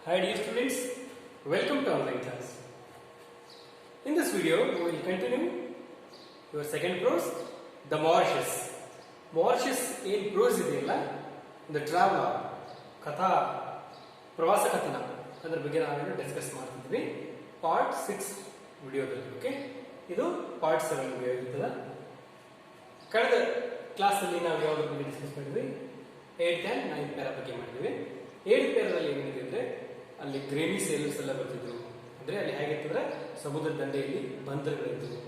Hi dear students, welcome to online class. In this video, we will continue your second prose, the Mauritius. Mauritius ಏನು prose ಇದೆಯಲ್ಲ, the traveler, ಕಥಾ ಪ್ರವಾಸ ಕಥನ ಅದರ ಬಗ್ಗೆ ನಾವು ಡಿಸ್ಕಸ್ ಮಾಡ್ತಿದ್ವಿ ಪಾರ್ಟ್ 6 ವಿಡಿಯೋದಲ್ಲಿ. ಓಕೆ, ಇದು ಪಾರ್ಟ್ 7 ವಿಡಿಯೋ ಇರ್ತದೆ. ಕಳೆದ ಕ್ಲಾಸ್ ಅಲ್ಲಿ ನಾವು ಯಾವ್ದ್ರ ಬಗ್ಗೆ ಡಿಸ್ಕಸ್ ಮಾಡಿದ್ವಿ? 8th and 9th ಪ್ಯಾರಾ ಬಗ್ಗೆ ಮಾಡಿದ್ವಿ. 8th ಪ್ಯಾರಾದಲ್ಲಿ ಏನಿದೆ ಅಂದ್ರೆ ಅಲ್ಲಿ ಗ್ರೇನಿ ಸೇಲರ್ಸ್ ಎಲ್ಲ ಬರ್ತಿದ್ರು. ಅಂದ್ರೆ ಅಲ್ಲಿ ಹೇಗಿರ್ತಂದ್ರೆ ಸಮುದ್ರ ದಂಡೆಯಲ್ಲಿ ಬಂದರುಗಳಿದ್ವು.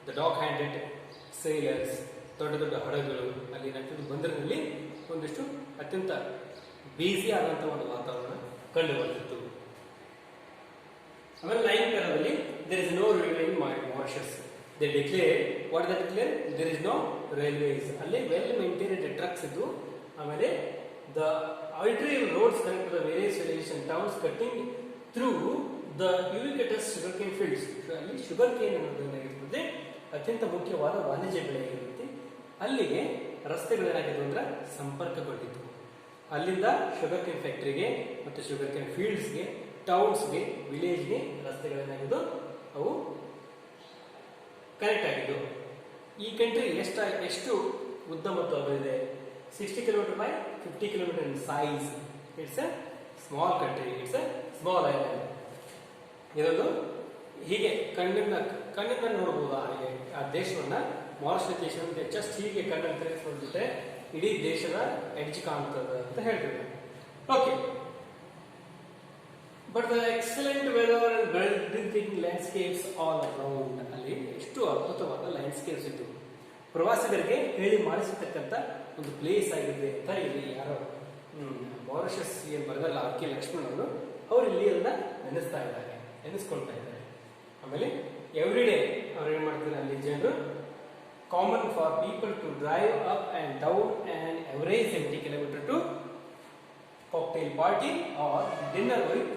ದ ಡಾಗ್ ಹ್ಯಾಂಡೆಡ್ ಸೇಲರ್ಸ್, ದೊಡ್ಡ ದೊಡ್ಡ ಹಡಗುಗಳು ಅಲ್ಲಿ ನಟ್ಟಿದ್ದು ಬಂದರಿನಲ್ಲಿ ಒಂದಿಷ್ಟು ಅತ್ಯಂತ ಬೇಸಿ ಆದಂತಹ ಒಂದು ವಾತಾವರಣ ಕಂಡು ಬರ್ತಿತ್ತು. ಆಮೇಲೆ 9th ಪ್ಯಾರಾದಲ್ಲಿ there is no railway in Mauritius. They declare, what they declare? There is no railways. ಅಲ್ಲಿ ವೆಲ್ ಮೇಂಟೈನ್ಡ್ ಟ್ರಕ್ಸ್ ಇದ್ದು, ಆಮೇಲೆ the arterial roads connect the various villages and towns cutting through the ubiquitous sugarcane fields. ಅಲ್ಲಿ sugar cane ಅನ್ನೋದು ಅತ್ಯಂತ ಮುಖ್ಯವಾದ ವಾಣಿಜ್ಯ ಬೆಳೆಯಾಗಿರುತ್ತೆ. ಅಲ್ಲಿಗೆ ರಸ್ತೆಗಳೇನಾಗಿದ್ವು ಅಂದ್ರೆ ಸಂಪರ್ಕಗೊಂಡಿತ್ತು. ಅಲ್ಲಿಂದ ಶುಗರ್ ಕೇನ್ ಫ್ಯಾಕ್ಟರಿಗೆ ಮತ್ತು ಶುಗರ್ ಕೇನ್ ಫೀಲ್ಡ್ಸ್ಗೆ, ಟೌನ್ಸ್ಗೆ, ವಿಲೇಜ್ಗೆ ರಸ್ತೆಗಳೇನಾಗಿದ್ದು ಅವು ಕನೆಕ್ಟ್ ಆಗಿದ್ದು. ಈ ಕಂಟ್ರಿ ಎಷ್ಟು ಉದ್ದ ಮತ್ತು ಅಗಲಿದೆ? 60 km by 50 km in size. It's a small country. It's a small island. ಇದೊಂದು ಹೀಗೆ ಕಣ್ಣಿಂದ ನೋಡಬಹುದು. ಆ ದೇಶವನ್ನ, ಮಾರಿಷಸ್ ದೇಶವನ್ನು ಜಸ್ಟ್ ಹೀಗೆ ಕಣ್ಣನ್ನು ತೆರೆಸ್ಕೊಂಡ್ಬಿಟ್ರೆ ಇಡೀ ದೇಶದ ಎಡ್ಜ್ ಕಾಣ್ತದೆ ಅಂತ ಹೇಳ್ತಿದ್ದಾರೆ. Okay, but the excellent weather and breathing landscapes all around. ಅಲ್ಲಿ ಎಷ್ಟು ಅದ್ಭುತವಾದ ಲ್ಯಾಂಡ್ಸ್ಕೇಪ್ಸ್ ಇತ್ತು. ಪ್ರವಾಸಿಗರಿಗೆ ಹೇಳಿ ಮಾಡಿಸತಕ್ಕಂಥ ಒಂದು ಪ್ಲೇಸ್ ಆಗಿದೆ ಅಂತ ಇಲ್ಲಿ ಯಾರೋ ಮಾರಿಷಸ್ ಏನು ಬರೆದಲ್ಲ ಆಕೆ ಲಕ್ಷ್ಮಣ್ ಅವರು ಇಲ್ಲಿ ಅದನ್ನ ನೆನೆಸ್ಕೊಳ್ತಾ ಇದ್ದಾರೆ. ಆಮೇಲೆ ಎವ್ರಿ ಡೇ ಅವ್ರು ಏನ್ ಮಾಡ್ತಾರೆ, ಅಲ್ಲಿ ಜನರು common for people to drive up and down and average 70 km to cocktail party or dinner with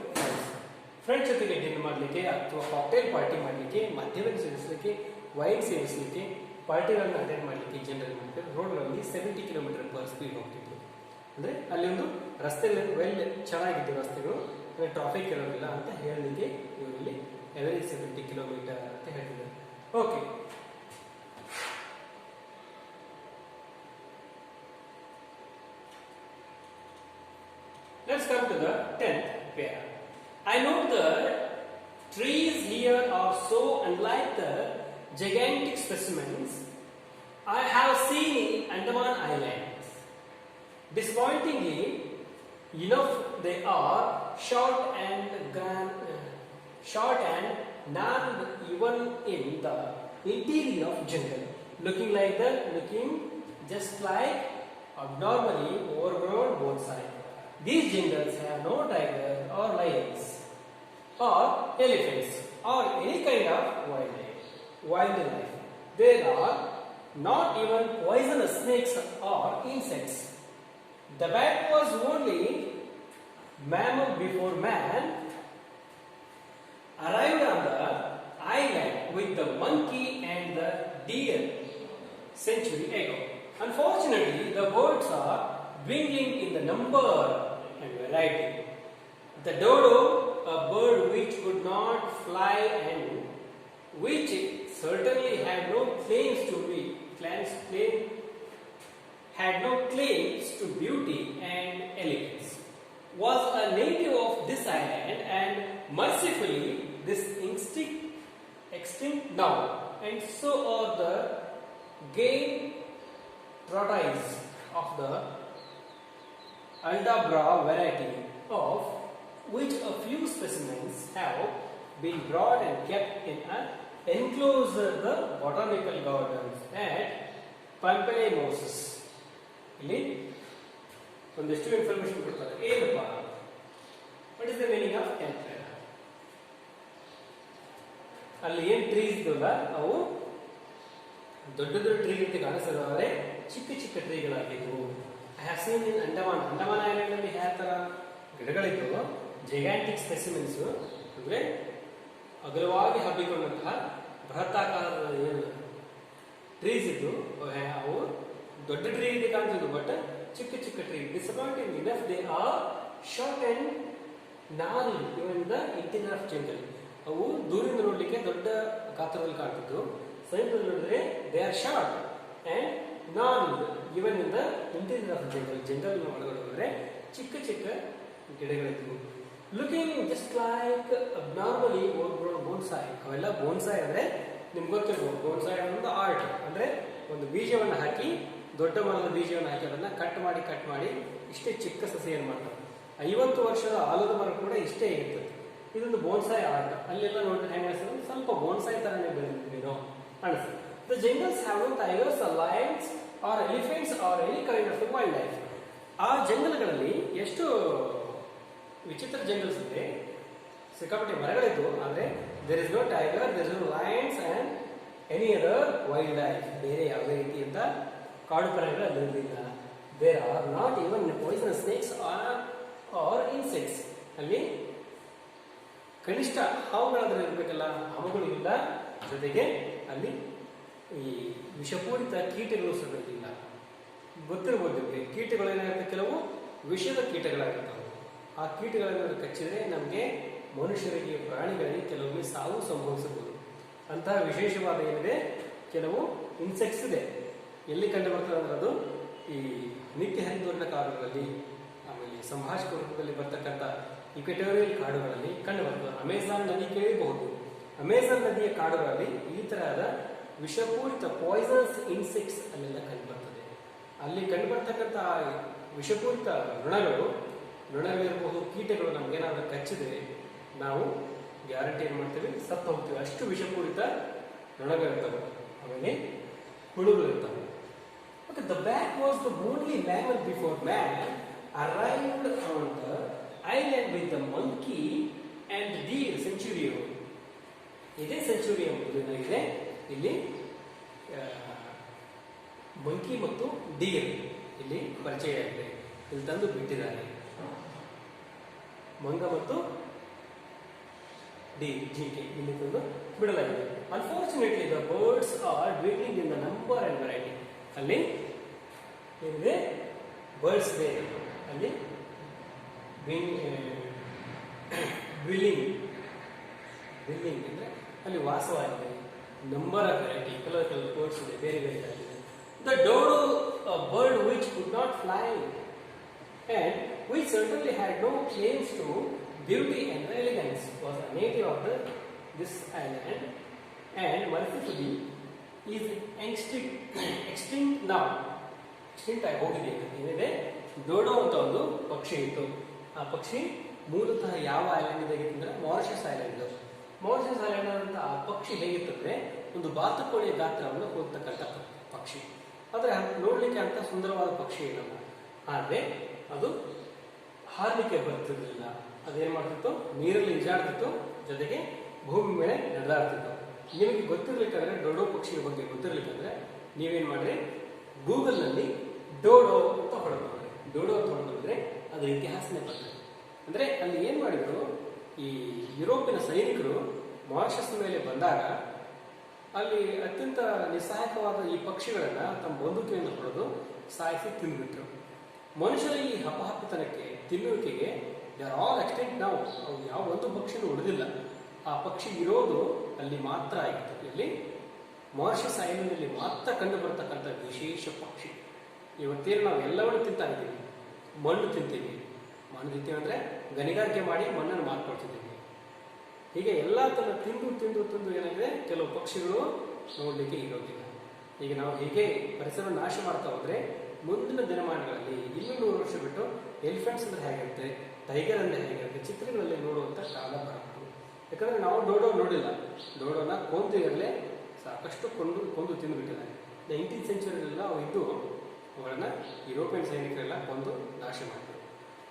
friends ಜೊತೆಗೆ ಡಿನ್ನರ್ ಮಾಡಲಿಕ್ಕೆ ಅಥವಾ ಕಾಕ್ಟೇಲ್ ಪಾರ್ಟಿ ಮಾಡಲಿಕ್ಕೆ, ಮದ್ಯವನ್ನು ಸೇವಿಸಲಿಕ್ಕೆ, ವೈನ್ ಸೇವಿಸಲಿಕ್ಕೆ, ಪಾರ್ಟಿಗಳನ್ನು ಅಟೆಂಡ್ ಮಾಡಲಿಕ್ಕೆ ಜನರು ಮಾಡ್ತಾರೆ. ರೋಡ್ಗಳಲ್ಲಿ 70 km per ಸ್ಪೀಡ್ ಹೋಗ್ತಿದ್ರು. ಅಂದರೆ ಅಲ್ಲಿ ಒಂದು ರಸ್ತೆಗಳು ವೆಲ್ ಚೆನ್ನಾಗಿದ್ದು, ರಸ್ತೆಗಳು ಟ್ರಾಫಿಕ್ ಇರೋದಿಲ್ಲ ಅಂತ ಹೇಳಲಿಕ್ಕೆ ಇವರಲ್ಲಿ ಎವರೇಜ್ 70 km ಅಂತ ಹೇಳ್ತಿದ್ದಾರೆ. Okay, let's come to the 10th pair. I know the trees here are so unlike the gigantic specimens I have seen in Andaman Islands. Disappointingly enough, they are short and narrow even in the interior of jungle, looking just like abnormally overgrown both sides. These jungles have no tigers or lions or elephants or any kind of wildlife. There are not even poisonous snakes or insects. The bat was only mammal before man arrived on the island with the monkey and the deer century ago. Unfortunately, the birds are dwindling in the number and variety. The dodo, a bird which could not fly and which certainly had no claims to beauty and elegance, was a native of this island and mercifully this extinct now, and so are the game tortoise of the Aldabra variety, of which a few specimens have been brought and kept in an enclosure the botanical gardens at Pampelimosus. ಇಲ್ಲಿ ಒಂದಿಷ್ಟು information ಕೊಡ್ತಾರೆ. ಏನಪ್ಪಾ, what is the meaning of 10th para? ಅಲ್ಲಿ ಏನ್ trees ಇದ್ದಲ್ಲ ಅವು ದೊಡ್ಡ ದೊಡ್ಡ ಟ್ರೀ ಅಂತ ಕಾಣಿಸ್ತದೆ, ಆದರೆ ಚಿಕ್ಕ ಚಿಕ್ಕ ಟ್ರೀಗಳಾಗಿದ್ವು. I have seen in Andaman island ಅಲ್ಲಿ ಯಾವ ತರ ಗಿಡಗಳಿತ್ತು, ಜಿಗ್ಯಾಂಟಿಕ್ ಸ್ಪೆಸಿಮೆನ್ಸ್ ಅಂದ್ರೆ ಅಗಲವಾಗಿ ಹಬ್ಬಿಕೊಂಡಂತಹ ಬೃಹತ್ತಾಕಾರದ ಏನು ಟ್ರೀಸ್ ಇದ್ದು, ಅವು ದೊಡ್ಡ ಟ್ರೀ ಇದೆ ಕಾಣ್ತಿದ್ವು, ಬಟ್ ಚಿಕ್ಕ ಚಿಕ್ಕ tree. Disappointing enough they are short and nor even the interior of jungle. ಅವು ದೂರಿಂದ ನೋಡ್ಲಿಕ್ಕೆ ದೊಡ್ಡ ಗಾತ್ರದಲ್ಲಿ ಕಾಣ್ತಿದ್ದು, ಸಮೀಪದಲ್ಲಿ ನೋಡಿದ್ರೆ they are short. And nor even in the interior of jungle, jungle ಒಳಗಡೆ ಹೋದ್ರೆ ಚಿಕ್ಕ ಚಿಕ್ಕ ಗಿಡಗಳಿದ್ವು. Looking just like normally bonsai. ಅವೆಲ್ಲ ಬೋನ್ಸಾಯ್ ಅಂದ್ರೆ ನಿಮ್ಗೆ ಗೊತ್ತಿರ್ಬೋದು, ಬೋನ್ಸಾಯ್ ಅನ್ನೋದು ಆರ್ಟ್. ಅಂದ್ರೆ ಒಂದು ಬೀಜವನ್ನು ಹಾಕಿ, ದೊಡ್ಡ ಮರದ ಬೀಜವನ್ನು ಹಾಕಿ ಅದನ್ನ ಕಟ್ ಮಾಡಿ ಇಷ್ಟೇ ಚಿಕ್ಕ ಸಸಿಯನ್ನು ಮಾಡ್ತಾರೆ. 50 ವರ್ಷದ ಆಲದ ಮರ ಕೂಡ ಇಷ್ಟೇ ಇರ್ತದೆ. ಇದೊಂದು ಬೋನ್ಸಾಯ್ ಆರ್ಟ್. ಅಲ್ಲೆಲ್ಲ ನೋಡಿದ್ರೆ ಹೆಂಗೆ ಅನಿಸ್ತದೆ, ಸ್ವಲ್ಪ ಬೋನ್ಸಾಯ್ ತರನೇ ಬೆಳೆದಿದ್ದೇನೋ ಅನಿಸ್ತದೆ. The jungles have no tigers, lions or elephants or any kind of wild life. ಆ ಜಂಗಲ್ಗಳಲ್ಲಿ ಎಷ್ಟು ವಿಚಿತ್ರ ಜಂಗಲ್ಸ್ ಇದೆ, ಸಿಕ್ಕಾಪಟ್ಟೆ ಮರಗಳಿದ್ದು, ಆದರೆ there is no tiger, there is no lions and any other wild life. ಬೇರೆ ಯಾವುದೇ ರೀತಿಯಿಂದ ಕಾಡು ಪ್ರಾಣಿಗಳು ಅಲ್ಲಿರಲಿಲ್ಲ. There are not even poisonous snakes or insects. ಅಲ್ಲಿ ಕನಿಷ್ಠ ಹಾವುಗಳಾದ್ರೆ ಇರಬೇಕಲ್ಲ, ಹಾವುಗಳು ಇಲ್ಲ. ಜೊತೆಗೆ ಅಲ್ಲಿ ಈ ವಿಷಪೂರಿತ ಕೀಟಗಳು ಸಹ ಇಲ್ಲ. ಗೊತ್ತಿರ್ಬೋದು ನಿಮಗೆ, ಕೀಟಗಳು ಏನಾಗುತ್ತೆ, ಕೆಲವು ವಿಷದ ಕೀಟಗಳಾಗಿರ್ತವೆ. ಆ ಕೀಟಗಳನ್ನು ಕಚ್ಚಿದ್ರೆ ನಮಗೆ ಮನುಷ್ಯರಿಗೆ, ಪ್ರಾಣಿಗಳಿಗೆ ಕೆಲವೊಮ್ಮೆ ಸಾವು ಸಂಭವಿಸಬಹುದು. ಅಂತಹ ವಿಶೇಷವಾದ ಏನಿದೆ, ಕೆಲವು ಇನ್ಸೆಕ್ಟ್ಸ್ ಇದೆ. ಎಲ್ಲಿ ಕಂಡು ಬರ್ತದೆ ಅಂದ್ರೆ ಅದು ಈ ನಿತ್ಯ ಹರಿದ್ವರ್ಣ ಕಾಡುಗಳಲ್ಲಿ, ಆಮೇಲೆ ಸಂಭಾಷಕ ರೂಪದಲ್ಲಿ ಬರ್ತಕ್ಕಂಥ ಇಕ್ವೆಟೋರಿಯಲ್ ಕಾಡುಗಳಲ್ಲಿ ಕಂಡು ಬರ್ತದೆ. ಅಮೆಜಾನ್ ನದಿ ಕೇಳಿರಬಹುದು. ಅಮೆಜಾನ್ ನದಿಯ ಕಾಡುಗಳಲ್ಲಿ ಈ ತರಹದ ವಿಷಪೂರಿತ ಪಾಯ್ಸನ್ಸ್ ಇನ್ಸೆಕ್ಟ್ಸ್ ಅಲ್ಲೆಲ್ಲ ಕಂಡು ಬರ್ತದೆ. ಅಲ್ಲಿ ಕಂಡು ಬರ್ತಕ್ಕಂಥ ವಿಷಪೂರಿತ ನೊಣಗಳಿರಬಹುದು, ಕೀಟಗಳು ನಮ್ಗೇನಾದ್ರೂ ಕಚ್ಚಿದ್ರೆ ನಾವು ಗ್ಯಾರಂಟಿ ಏನು ಮಾಡ್ತೀವಿ, ಸತ್ತು ಹೋಗ್ತೀವಿ. ಅಷ್ಟು ವಿಷಪೂರಿತ ನೊಣಗಳಿರ್ತವೆ. ಆಮೇಲೆ ಹುಳುಗಳಿರ್ತವೆ. Okay, the bat was the only mammal before man arrived on the island with the monkey and deer. Centurion. ಇದೇ ಸೆಂಚುರಿಯಂ ಇದೆ. ಇಲ್ಲಿ ಮಂಕಿ ಮತ್ತು ಡೀರ್ ಇಲ್ಲಿ ಪರಿಚಯ ಆಗಿದೆ. ಇಲ್ಲಿ ತಂದು ಬಿಟ್ಟಿದ್ದಾರೆ. ಮಂಗ ಮತ್ತು ಜಿಂಕೆ ಇಲ್ಲಿ ತಂದು ಬಿಡಲಾಗಿದೆ. Unfortunately the birds are dwindling in the number and variety. ಅಲ್ಲಿ ಏನಿದೆ, ಬರ್ಡ್ಸ್ ಇದೆ. ಅಲ್ಲಿ ಬಿಲ್ಲಿಂಗ್ ಅಂದ್ರೆ ಅಲ್ಲಿ ವಾಸವಾಗಿದೆ. Number of variety, colour birds ಇದೆ, ಬೇರೆ ಬೇರೆ ಆಗಿದೆ. The dodo bird which could not fly and which certainly had no claims to beauty and elegance was a native of this island and mercifully is extinct now. extinct ಆಗಿ ಹೋಗಿದೆ. ಏನಿದೆ, ಡೋಡೋ ಅಂತ ಒಂದು ಪಕ್ಷಿ ಇತ್ತು. ಆ ಪಕ್ಷಿ ಮೂಲತಃ ಯಾವ ಐಲ್ಯಾಂಡ್ ಇದಾಗಿತ್ತು ಅಂದ್ರೆ ಮಾರಿಷಸ್ ಐಲ್ಯಾಂಡ್. ಮಾರಿಷಸ್ ಐಲ್ಯಾಂಡ್ ಅಂತ ಆ ಪಕ್ಷಿ ಹೇಗಿತ್ತಂದ್ರೆ ಒಂದು ಬಾತುಕೋಳಿಯ ಗಾತ್ರವನ್ನು ಹೋಗ್ತಕ್ಕಂಥ ಪಕ್ಷಿ. ಆದರೆ ನೋಡ್ಲಿಕ್ಕೆ ಅಂತ ಸುಂದರವಾದ ಪಕ್ಷಿ ಇರಲ್ಲ. ಆದರೆ ಅದು ಹಾರಲಿಕ್ಕೆ ಬರ್ತಿರ್ಲಿಲ್ಲ. ಅದೇನ್ ಮಾಡ್ತಿತ್ತು, ನೀರಲ್ಲಿ ಈಜಾಡ್ತಿತ್ತು, ಜೊತೆಗೆ ಭೂಮಿ ಮೇಲೆ ನಡೆದಾಡ್ತಿತ್ತು. ನಿಮಗೆ ಗೊತ್ತಿರ್ಲಿಕ್ಕಂದ್ರೆ, ಡೋಡೋ ಪಕ್ಷಿಯ ಬಗ್ಗೆ ಗೊತ್ತಿರ್ಲಿಕ್ಕಂದ್ರೆ ನೀವೇನ್ ಮಾಡ್ರಿ, ಗೂಗಲ್ನಲ್ಲಿ ಡೋಡೋ ಅಂತ ಹೊಡೆದ್ರೆ, ಡೋಡೋ ಅಂತ ಹೊಡೆದ್ರೆ ಅದರ ಇತಿಹಾಸನೇ ಬರ್ತದೆ. ಅಂದ್ರೆ ಅಲ್ಲಿ ಏನ್ ಮಾಡಿದ್ರು, ಈ ಯುರೋಪಿನ ಸೈನಿಕರು ಮಾರಿಷಸ್ ಮೇಲೆ ಬಂದಾಗ ಅಲ್ಲಿ ಅತ್ಯಂತ ನಿಸ್ಸಹಾಯಕವಾದ ಈ ಪಕ್ಷಿಗಳನ್ನ ತಮ್ಮ ಬಂದೂಕಿನಿಂದ ಹೊಡೆದು ಸಾಯಿಸಿ ತಿಂದ್ಬಿಟ್ರು. ಮನುಷ್ಯರ ಈ ಹಪ್ಪಹಪ್ಪತನಕ್ಕೆ, ತಿನ್ನುವಿಕೆಗೆ ದೇ ಆರ್ ಆಲ್ ಎಕ್ಸ್ಟೆಂಟ್ ನಾವು. ಅವು ಯಾವ ಒಂದು ಪಕ್ಷಿನೂ ಉಳಿದಿಲ್ಲ. ಆ ಪಕ್ಷಿ ಇರೋದು ಅಲ್ಲಿ ಮಾತ್ರ ಆಗಿತ್ತು. ಇಲ್ಲಿ ಮಾರಿಷಸ್ ಐಲ್ಯಾಂಡ್ನಲ್ಲಿ ಮಾತ್ರ ಕಂಡು ಬರ್ತಕ್ಕಂಥ ವಿಶೇಷ ಪಕ್ಷಿ. ಇವತ್ತೇನು ನಾವು ಎಲ್ಲವನ್ನೂ ತಿಂತಾ ಇದ್ದೀವಿ. ಮಣ್ಣು ತಿಂತೀವಿ. ಮಣ್ಣು ತಿಂತೀವಿ ಅಂದರೆ ಗಣಿಗಾರಿಕೆ ಮಾಡಿ ಮಣ್ಣನ್ನು ಮಾರ್ಕೊಳ್ತಿದ್ದೀವಿ. ಹೀಗೆ ಎಲ್ಲ ಥರ ತಿಂದು ಏನಾಗಿದೆ, ಕೆಲವು ಪಕ್ಷಿಗಳು ನೋಡಲಿಕ್ಕೆ ಇರೋದಿಲ್ಲ. ಈಗ ನಾವು ಹೀಗೆ ಪರಿಸರ ನಾಶ ಮಾಡ್ತಾ ಹೋದ್ರೆ ಮುಂದಿನ ದಿನಮಾನಗಳಲ್ಲಿ 200 ವರ್ಷ ಬಿಟ್ಟು ಎಲಿಫೆಂಟ್ಸ್ ಅಂದ್ರೆ ಹೇಗಿರುತ್ತೆ, ಟೈಗರ್ ಅಂದ್ರೆ ಹೇಗಿರುತ್ತೆ, ಚಿತ್ರಗಳಲ್ಲಿ ನೋಡುವಂಥ ಕಾಲ ಬರಬಹುದು. ಯಾಕಂದ್ರೆ ನಾವು ಡೋಡೋ ನೋಡಿಲ್ಲ. ಡೋಡೋನ ಕೊಂದಿರಲೇ ಸಾಕಷ್ಟು ಕೊಂದು ತಿಂದುಬಿಟ್ಟಿದ್ದಾರೆ. 19th ಸೆಂಚುರಿಯಲ್ಲೆಲ್ಲ ಅವು ಇದ್ದು ಅವುಗಳನ್ನ ಯುರೋಪಿಯನ್ ಸೈನಿಕರೆಲ್ಲ ಕೊಂದು ನಾಶ ಮಾಡ್ತಾರೆ.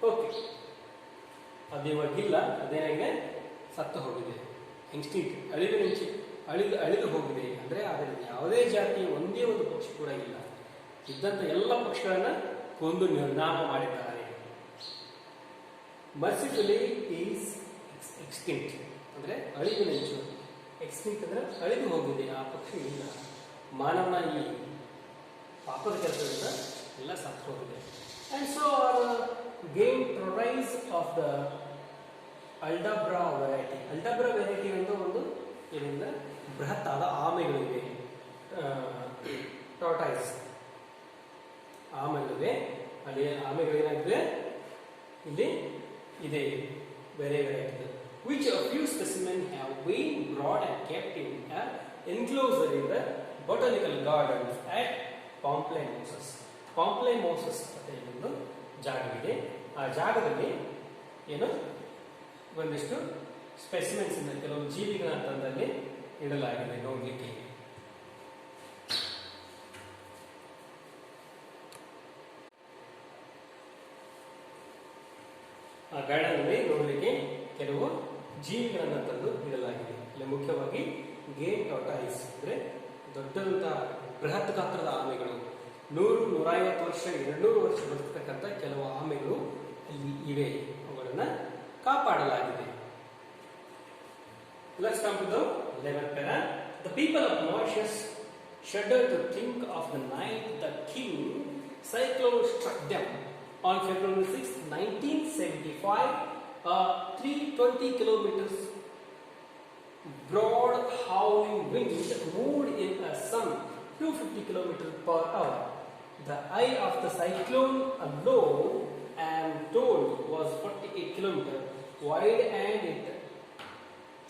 ಓಕೆ, ಅದು ಇವಾಗಿಲ್ಲ. ಅದೇನಾಗಿದೆ, ಸತ್ತು ಹೋಗಿದೆ. ಎಕ್ಸ್ಟಿಂಕ್ಟ್, ಅಳಿದು ಹೋಗಿದೆ. ಅಂದರೆ ಅದರಲ್ಲಿ ಯಾವುದೇ ಜಾತಿಯ ಒಂದೇ ಒಂದು ಪಕ್ಷಿ ಕೂಡ ಇಲ್ಲ. ಇದ್ದಂಥ ಎಲ್ಲ ಪಕ್ಷಿಗಳನ್ನ ಕೊಂದು ನಿರ್ನಾಮ ಮಾಡಿದ್ದಾರೆ. ಮರ್ಸಿಫುಲಿ ಈಸ್ ಎಕ್ಸ್ಟಿಂಕ್ಟ್ ಅಂದರೆ ಅಳಿವಿನಂಚು. ಎಕ್ಸ್ಟಿಂಕ್ಟ್ ಅಂದರೆ ಅಳಿದು ಹೋಗಿದೆ, ಆ ಪಕ್ಷಿ ಇಲ್ಲ. ಮಾನವನ ಈ ಪಾಪದ ಕೆಲಸದಿಂದ ಎಲ್ಲ ಸತ್ತು ಹೋಗಿದೆ. And so game prowess of the Aldabra variety ಅಂತ ಒಂದು ಇದರಿಂದ ಬೃಹತ್ತಾದ ಆಮೆಗಳಿವೆ, ಟಾರ್ಟಾಯ್ಸ್ ಆಮೆಗಳಿವೆ. ಅಲ್ಲಿ ಆಮೆಗಳೇನಾಗಿದೆ ಇಲ್ಲಿ ಇದೆ, ಬೇರೆ variety. Which a few specimens have been brought and kept in an enclosure in the botanical gardens at Pamplemousus. ಪಾಂಪ್ಲೆಮೌಸಸ್ ಅಂತ ಒಂದು ಜಾಗವಿದೆ. ಆ ಜಾಗದಲ್ಲಿ ಏನು ಒಂದಿಷ್ಟು ಸ್ಪೆಸಿಮೆನ್ಸ್ ಇಂದ ಕೆಲವು ಜೀವಿಗಳ ತಂದಲ್ಲಿ ಇಡಲಾಗಿದೆ ನೋಡ್ಲಿಕ್ಕೆ. ಆ ಗಾರ್ಡನ್ ಅಲ್ಲಿ ನೋಡ್ಲಿಕ್ಕೆ ಕೆಲವು ಜೀವಿಗಳನ್ನ ತಂದು ಇಡಲಾಗಿದೆ. ಇಲ್ಲಿ ಮುಖ್ಯವಾಗಿ ಗೇಮ್ ಟಾರ್ಟಾಯ್ಸ್ ಅಂದ್ರೆ ದೊಡ್ಡದಂತಹ ಬೃಹತ್ ಗಾತ್ರದ ಆಮೆಗಳು, 100-150 ವರ್ಷ 200 ವರ್ಷ ಬದುಕತಕ್ಕಂಥ ಕೆಲವು ಆಮೆಗಳು ಅಲ್ಲಿ ಇವೆ, ಅವುಗಳನ್ನ ಕಾಪಾಡಲಾಗಿದೆ. Let's come to the 11th para. The people of Mauritius shudder to think of the night the king cyclone struck them on February 6, 1975. A 320 kilometers broad howling wind moved in a some 250 kilometers per hour. The eye of the cyclone alone and told was 48 kilometers wide, and it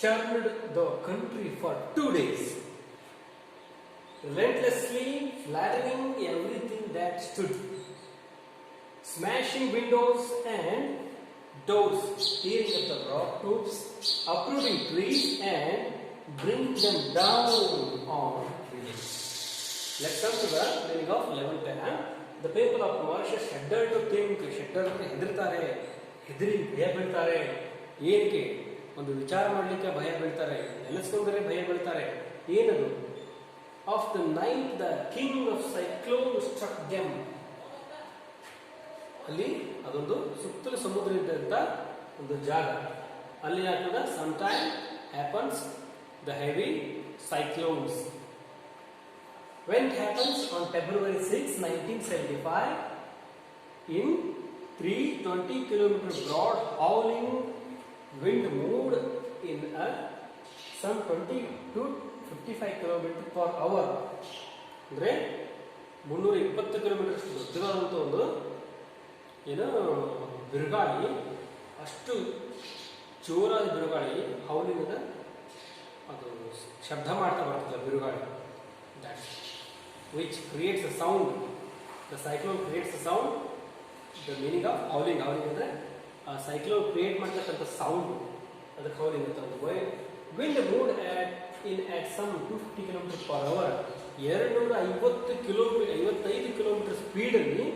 churned the country for 2 days, relentlessly flattening everything that stood, smashing windows and doors, tearing up the rock tubes, uprooting trees and bringing them down on village. Let's come to the meaning of 11th para. The people of Mauritius shudder to think. Shudder ಅಂದ್ರೆ ಹೆದರ್ತಾರೆ, ಹೆದರಿ ಭಯ ಬೀಳ್ತಾರೆ. ಏನಕ್ಕೆ? ಒಂದು ವಿಚಾರ ಮಾಡಲಿಕ್ಕೆ ಭಯ ಬೀಳ್ತಾರೆ, ನೆನೆಸ್ಕೊಂಡ್ರೆ ಭಯ ಬೀಳ್ತಾರೆ. ಏನದು? Of the night the king of cyclone struck them. ಅಲ್ಲಿ ಅದೊಂದು ಸುತ್ತಲೂ ಸಮುದ್ರ ಇದ್ದಂತ ಒಂದು ಜಾಗ. ಅಲ್ಲಿ ಆಗ್ತದ some time happens the heavy cyclones. When it happens on February 6, 1975, in 320 km broad howling wind moved in a some 20 to 55 km per hour. ಅಂದ್ರೆ 320 ಕಿಲೋಮೀಟರ್ ದೊಡ್ಡದಾದಂಥ ಒಂದು ಏನು ಬಿರುಗಾಳಿ, ಅಷ್ಟು ಜೋರಾದ ಬಿರುಗಾಳಿ, ಹೌಲಿಂಗ್ ಅದು ಶಬ್ದ ಮಾಡ್ತಾ ಬರ್ತದೆ ಬಿರುಗಾಳಿ. That which creates a sound. The cyclone creates a sound. The meaning of howling. Howling ಅಂದ್ರೆ ಆ ಸೈಕ್ಲೋನ್ ಕ್ರಿಯೇಟ್ ಮಾಡ್ತಕ್ಕಂಥ ಸೌಂಡ್, ಅದಕ್ಕೆ ಹೌಲಿಂಗ್ ಅಂತ ಒಂದು. Wind moved at some 250 km per hour. 255 kilometre ಸ್ಪೀಡಲ್ಲಿ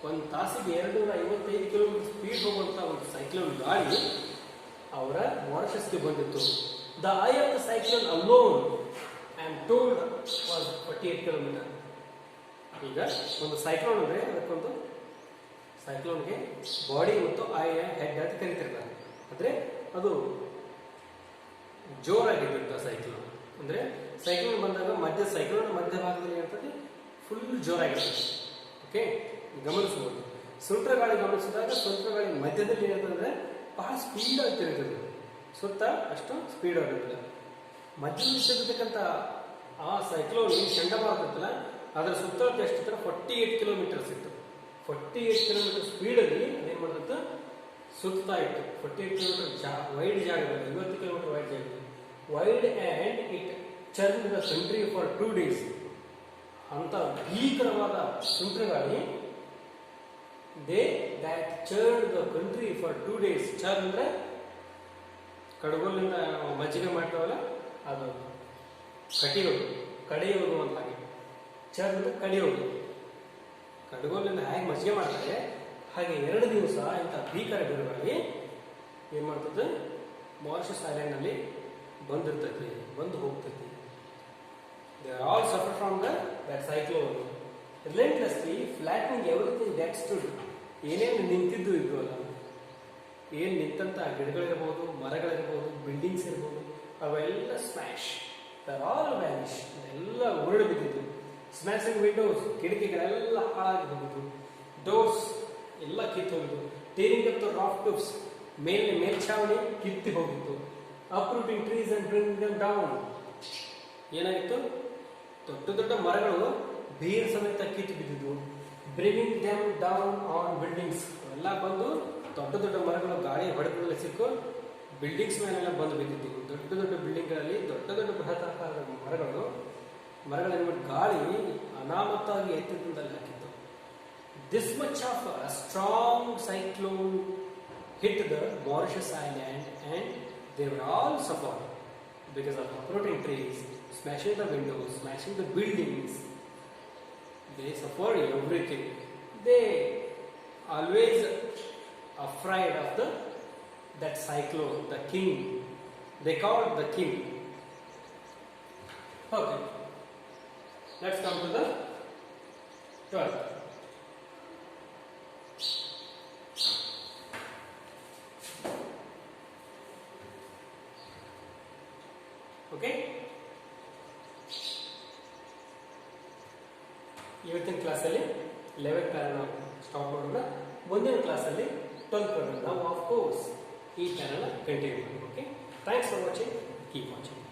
ಒಂದು ತಾಸಿಗೆ 255 ಕಿಲೋಮೀಟರ್ ಸ್ಪೀಡ್ ಹೋಗುವಂಥ ಒಂದು ಸೈಕ್ಲೋನ್ ಗಾಳಿ ಅವರ ಮಾರಿಷಸ್ಗೆ ಬಂದಿತ್ತು. The I of the cyclone alone and told was 48 kilometre. ಈಗ ಒಂದು ಸೈಕ್ಲೋನ್ ಅಂದರೆ ಅದಕ್ಕೊಂದು ಸೈಕ್ಲೋನ್ಗೆ ಬಾಡಿ ಮತ್ತು ಐ ಹೆಡ್ ಅಂತ ಕರಿತಿರ್ತಾರೆ. ಅಂದರೆ ಅದು ಜೋರಾಗಿದ್ದಂಥ ಸೈಕ್ಲೋನ್. ಅಂದರೆ ಸೈಕ್ಲೋನ್ ಬಂದಾಗ ಸೈಕ್ಲೋನ್ ಮಧ್ಯಭಾಗದಲ್ಲಿ ಏನಿರ್ತದೆ ಫುಲ್ ಜೋರಾಗಿರ್ತದೆ. ಓಕೆ, ಗಮನಿಸ್ಬೋದು. ಸುಂಟ್ರಗಾಳಿ ಗಮನಿಸಿದಾಗ ಸುಂಟ್ರಗಾಳಿ ಮಧ್ಯದಲ್ಲಿ ಏನಿರ್ತದೆ ಬಹಳ ಸ್ಪೀಡ್ ಆಗಿ ತಿರುಗ್ತದೆ, ಸುತ್ತ ಅಷ್ಟು ಸ್ಪೀಡ್ ಆಗಿರ್ತದೆ. ಮಧ್ಯದಲ್ಲಿರ್ತಕ್ಕಂಥ ಆ ಸೈಕ್ಲೋನ್ ಚಂಡಮಾರುತ ಇರ್ತಲ್ಲ, ಅದರ ಸುತ್ತಳತೆ ಎಷ್ಟಿರ್ತಾರೆ 48 ಕಿಲೋಮೀಟರ್ಸ್ ಇತ್ತು. 48 ಕಿಲೋಮೀಟರ್ ಸ್ಪೀಡಲ್ಲಿ ಅದೇನು ಮಾಡ್ತಿತ್ತು, ಸುತ್ತಾ ಇತ್ತು. 48 ಕಿಲೋಮೀಟರ್ ವೈಡ್ ಜಾಗದಲ್ಲಿ, 50 ಕಿಲೋಮೀಟರ್ ವೈಡ್ ಜಾಗದಲ್ಲಿ, wide and it churn the country for 2 days. ಅಂತ ಭೀಕರವಾದ ಸುಂಟ್ರಗಾಳಿ that churned the country for 2 days. Churn ಅಂದರೆ ಕಡಗೋಲಿಂದ ಮಜ್ಜಿಗೆ ಮಾಡ್ತಾವಲ್ಲ, ಅದು ಕಡಿಯೋದು ಅಂತ ಹಾಗೆ. ಚರ್ನ್ ಅಂದರೆ ಕಡಿಯೋದು. ಕಡಗೋಲಿಂದ ಹೇಗೆ ಮಜ್ಜಿಗೆ ಮಾಡ್ತಾರೆ ಹಾಗೆ 2 ದಿವಸ ಇಂಥ ಭೀಕರ ಬಿರುಗಾಳಿ ಏನು ಮಾಡ್ತದೆ, ಮಾರಿಷಸ್ ಐಲ್ಯಾಂಡ್ನಲ್ಲಿ ಬಂದಿರ್ತೈತಿ, ಬಂದು ಹೋಗ್ತೈತಿ. They are all suffer from that cyclone, relentlessly flattening everything that stood. ಏನೇನು ನಿಂತಿದ್ದು ಇದ್ವಲ್ಲ, ಏನು ನಿಂತಂಥ ಗಿಡಗಳಿರ್ಬೋದು, ಮರಗಳಿರ್ಬೋದು, ಬಿಲ್ಡಿಂಗ್ಸ್ ಇರ್ಬೋದು, ಅವೆಲ್ಲ ಸ್ಮ್ಯಾಶ್, ದರ್ ಆಲ್ ವ್ಯಾನಿಶ್, ಎಲ್ಲ ಉರುಳು ಬಿದ್ದಿದ್ದು. ಸ್ಮ್ಯಾಶಿಂಗ್ ವಿಂಡೋಸ್, ಕಿಟಕಿಗಳೆಲ್ಲ ಹಾಳಾಗಿ ಹೋಗಿದ್ದು, ಡೋರ್ಸ್ ಎಲ್ಲ ಕಿತ್ತು ಹೋಗಿದ್ದು. Tearing up the rock tubes, ಮೇಲ್ಛಾವಣಿ ಕಿತ್ತಿ ಹೋಗಿತ್ತು. Uprooting trees and bringing them down. ಏನಾಗಿತ್ತು? ದೊಡ್ಡ ದೊಡ್ಡ ಮರಗಳು ಬೇರು ಸಮೇತ ಕಿತ್ತು ಬಿದ್ದಿದ್ವು. Bringing them down on buildings. ಎಲ್ಲ ಬಂದು ದೊಡ್ಡ ದೊಡ್ಡ ಮರಗಳು ಗಾಳಿ ಹೊಡೆದಲ್ಲಿ ಸಿಕ್ಕು ಬಿಲ್ಡಿಂಗ್ಸ್ ಮೇಲೆಲ್ಲ ಬಂದು ಬಿದ್ದಿದ್ವು. ದೊಡ್ಡ ದೊಡ್ಡ ಬಿಲ್ಡಿಂಗ್ಗಳಲ್ಲಿ ದೊಡ್ಡ ದೊಡ್ಡ ಬೃಹತಾಕಾರದ ಮರಗಳನ್ನು ಗಾಳಿ ಅನಾಮತ್ತಾಗಿ ಎತ್ತಿದಲ್ಲಿ ಹಾಕಿತ್ತು. This much of a strong cyclone hit the Mauritius island and they were all suffered because of uprooting trees, smashing the windows, smashing the buildings. They suffered everything. They always afraid of that cyclone, the king. They called the king. Okay, let's come to the 12th. Okay, ಇವತ್ತಿನ ಕ್ಲಾಸಲ್ಲಿ 11th parallel stop ಮಾಡೋಣ. ಮುಂದಿನ ಕ್ಲಾಸಲ್ಲಿ 12th parallel ನಾವು of course ಈ parallel continue ಮಾಡಿ. Okay, thanks for watching, keep watching.